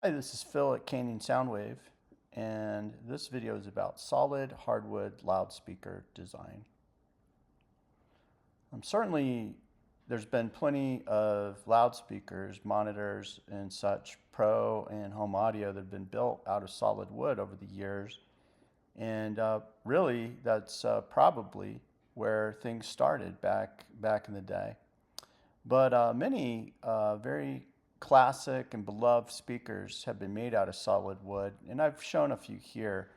Hi, this is Phil at Canyon Soundwave, and this video is about solid hardwood loudspeaker design. Certainly, there's been plenty of loudspeakers, monitors, and such, pro and home audio, that have been built out of solid wood over the years, and really, that's probably where things started back in the day. But many very classic and beloved speakers have been made out of solid wood, and I've shown a few here.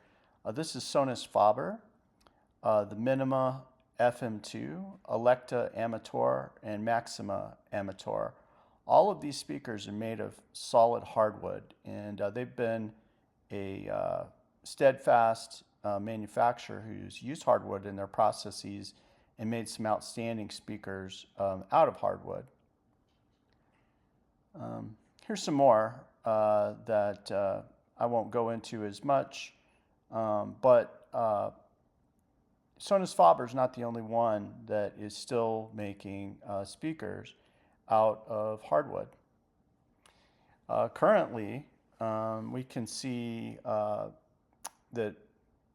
This is Sonus Faber, the Minima FM2, Electa Amateur, and Maxima Amateur. All of these speakers are made of solid hardwood, and they've been a steadfast manufacturer who's used hardwood in their processes and made some outstanding speakers out of hardwood. Here's some more that I won't go into as much, but Sonus Faber is not the only one that is still making speakers out of hardwood. Currently, we can see that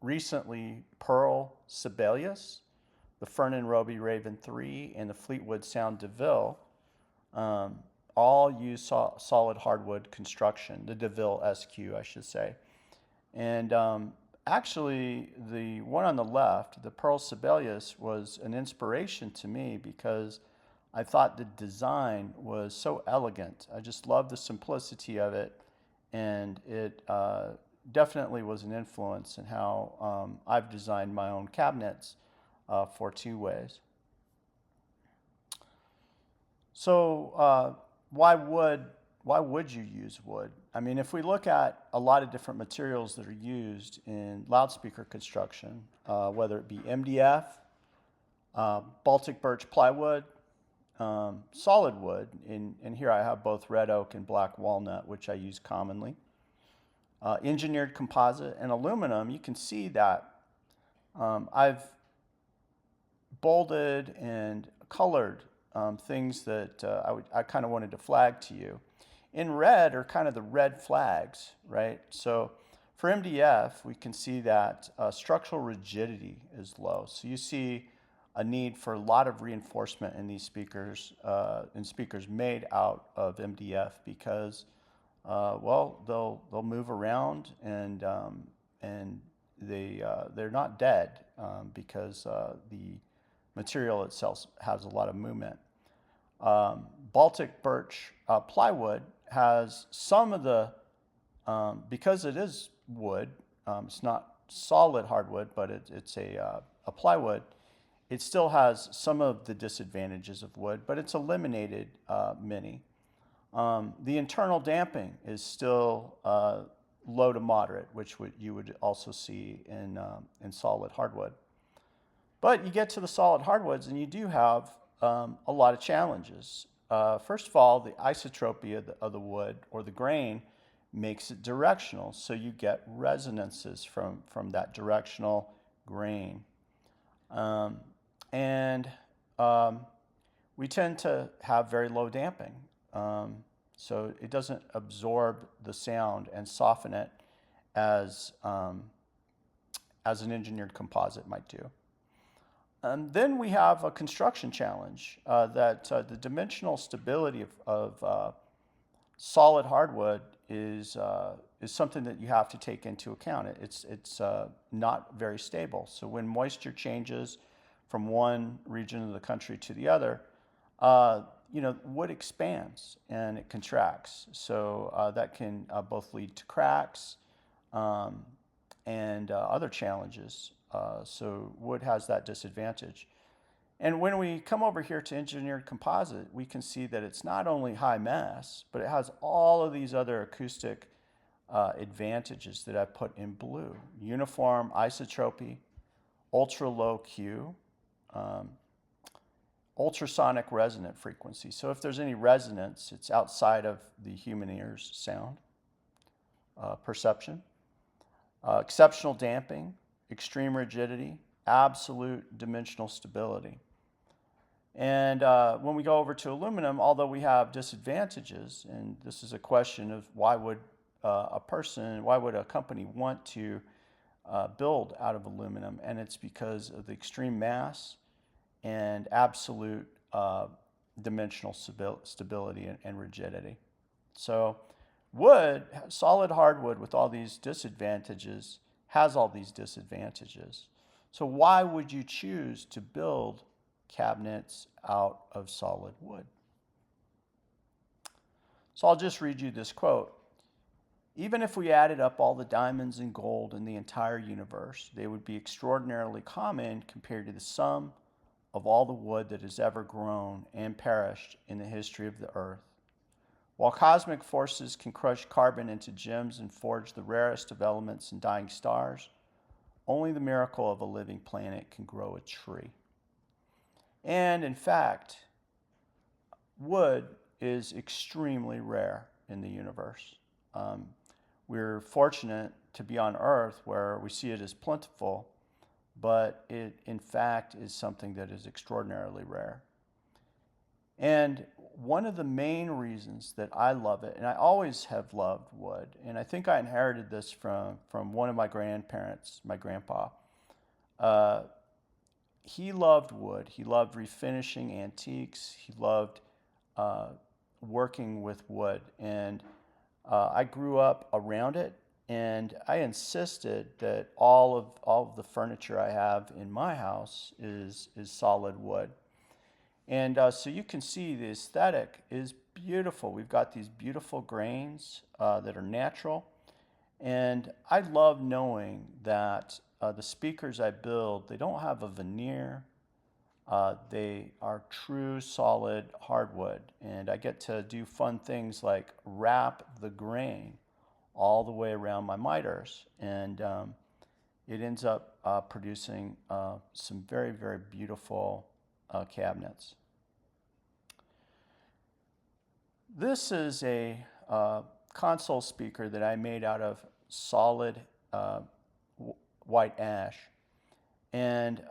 recently Pearl Sibelius, the Fernan Roby Raven 3, and the Fleetwood Sound DeVille all use solid hardwood construction, the DeVille SQ, I should say. And actually, the one on the left, the Pearl Sibelius, was an inspiration to me because I thought the design was so elegant. I just love the simplicity of it, and it definitely was an influence in how I've designed my own cabinets for two-ways. So why would you use wood? I mean, if we look at a lot of different materials that are used in loudspeaker construction, whether it be MDF, Baltic birch plywood, solid wood, and here I have both red oak and black walnut, which I use commonly, engineered composite, and aluminum, you can see that I've bolded and colored things that I kind of wanted to flag to you. In red are kind of the red flags, right? So for MDF, we can see that structural rigidity is low. So you see a need for a lot of reinforcement in these speakers, made out of MDF because, well, they'll move around and they're not dead because the material itself has a lot of movement. Baltic birch plywood has some of the, because it is wood, it's not solid hardwood, but it's a plywood, it still has some of the disadvantages of wood, but it's eliminated many. The internal damping is still low to moderate, which you would also see in solid hardwood. But you get to the solid hardwoods and you do have a lot of challenges. First of all, the isotropy of the wood or the grain makes it directional, so you get resonances from that directional grain. We tend to have very low damping, so it doesn't absorb the sound and soften it as an engineered composite might do. Then we have a construction challenge that the dimensional stability of solid hardwood is something that you have to take into account. It's not very stable. So when moisture changes from one region of the country to the other, wood expands and it contracts. So that can both lead to cracks and other challenges. So wood has that disadvantage. And when we come over here to engineered composite, we can see that it's not only high mass, but it has all of these other acoustic advantages that I've put in blue. Uniform isotropy, ultra low Q, ultrasonic resonant frequency. So if there's any resonance, it's outside of the human ear's sound perception. Exceptional damping, extreme rigidity, absolute dimensional stability. And when we go over to aluminum, although we have disadvantages, and this is a question of why would why would a company want to build out of aluminum? And it's because of the extreme mass and absolute dimensional stability and rigidity. So wood, solid hardwood with all these disadvantages, has all these disadvantages. So why would you choose to build cabinets out of solid wood? So I'll just read you this quote. Even if we added up all the diamonds and gold in the entire universe, they would be extraordinarily common compared to the sum of all the wood that has ever grown and perished in the history of the earth. While cosmic forces can crush carbon into gems and forge the rarest of elements in dying stars, only the miracle of a living planet can grow a tree. And in fact, wood is extremely rare in the universe. We're fortunate to be on Earth where we see it as plentiful, but it in fact is something that is extraordinarily rare. And one of the main reasons that I love it, and I always have loved wood, and I think I inherited this from one of my grandparents, my grandpa. He loved wood. He loved refinishing antiques. He loved working with wood. And I grew up around it, and I insisted that all of the furniture I have in my house is solid wood. And so you can see the aesthetic is beautiful. We've got these beautiful grains that are natural. And I love knowing that the speakers I build, they don't have a veneer. They are true solid hardwood. And I get to do fun things like wrap the grain all the way around my miters. And it ends up producing some very, very beautiful cabinets. This is a console speaker that I made out of solid white ash, and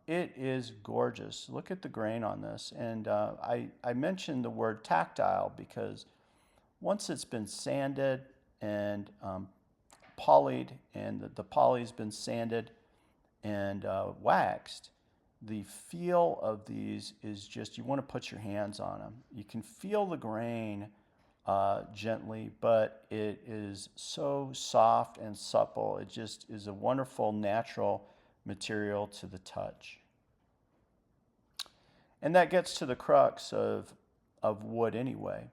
it is gorgeous. Look at the grain on this. And I mentioned the word tactile because once it's been sanded and polyed, and the poly's been sanded and waxed, the feel of these is just, you want to put your hands on them. You can feel the grain gently, but it is so soft and supple. It just is a wonderful natural material to the touch. And that gets to the crux of wood anyway,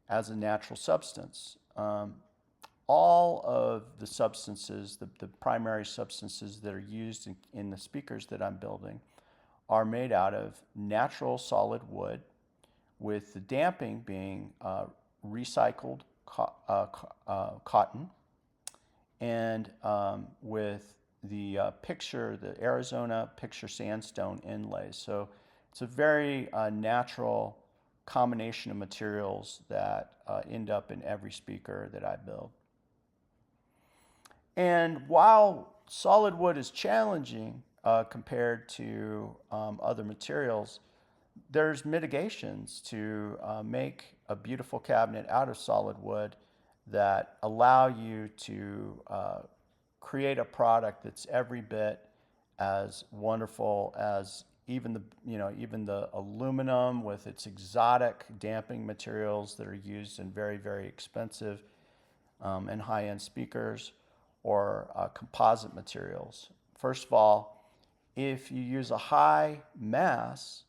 as a natural substance. All of the substances, the primary substances that are used in the speakers that I'm building, are made out of natural solid wood, with the damping being recycled cotton, and with the the Arizona picture sandstone inlays. So it's a very natural combination of materials that end up in every speaker that I build. And while solid wood is challenging compared to other materials, there's mitigations to make a beautiful cabinet out of solid wood that allow you to create a product that's every bit as wonderful as even the aluminum with its exotic damping materials that are used in very, very expensive and high-end speakers, or composite materials. First of all, if you use a high mass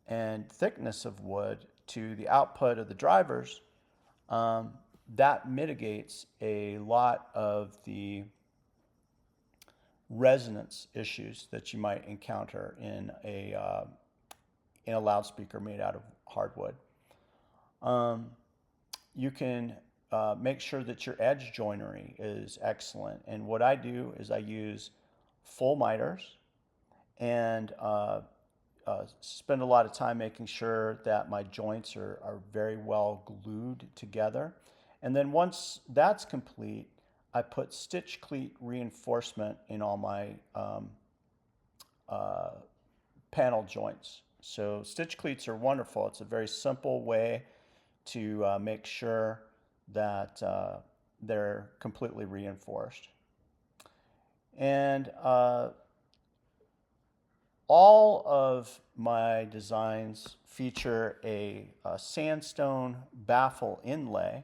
and thickness of wood to the output of the drivers, that mitigates a lot of the resonance issues that you might encounter in a loudspeaker made out of hardwood. You can make sure that your edge joinery is excellent. And what I do is I use full miters and spend a lot of time making sure that my joints are very well glued together. And then once that's complete, I put stitch cleat reinforcement in all my panel joints. So stitch cleats are wonderful. It's a very simple way to make sure that they're completely reinforced. And all of my designs feature a sandstone baffle inlay,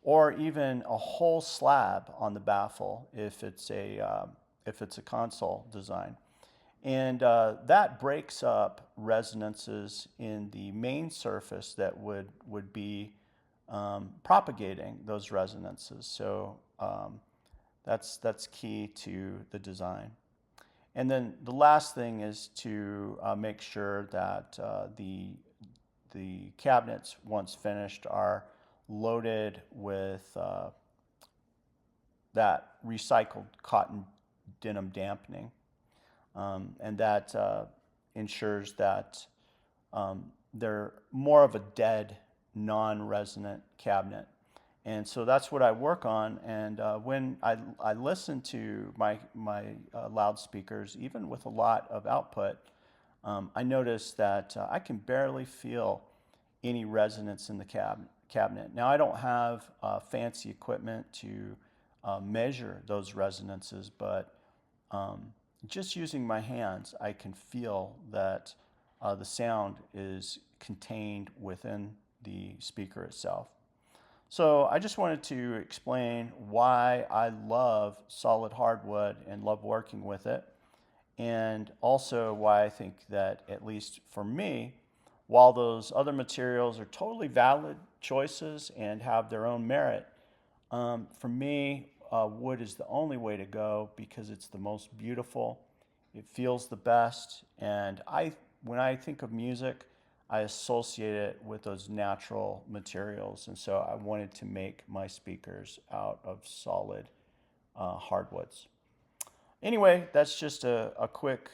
or even a whole slab on the baffle if it's a console design. And that breaks up resonances in the main surface that would be propagating those resonances. So that's key to the design. And then the last thing is to make sure that the cabinets, once finished, are loaded with that recycled cotton denim dampening. And that ensures that they're more of a dead, non-resonant cabinet. And so that's what I work on. And when I listen to my loudspeakers, even with a lot of output, I notice that I can barely feel any resonance in the cabinet. Now, I don't have fancy equipment to measure those resonances, but just using my hands, I can feel that the sound is contained within the speaker itself. So I just wanted to explain why I love solid hardwood and love working with it, and also why I think that, at least for me, while those other materials are totally valid choices and have their own merit, for me, wood is the only way to go because it's the most beautiful, it feels the best, and when I think of music, I associate it with those natural materials, and so I wanted to make my speakers out of solid hardwoods. Anyway, that's just a quick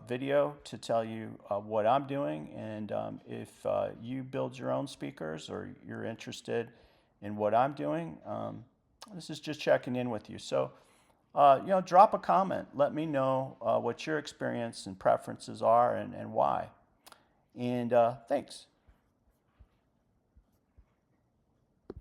video to tell you what I'm doing, and if you build your own speakers or you're interested in what I'm doing, this is just checking in with you. So, drop a comment. Let me know what your experience and preferences are and why. And thanks.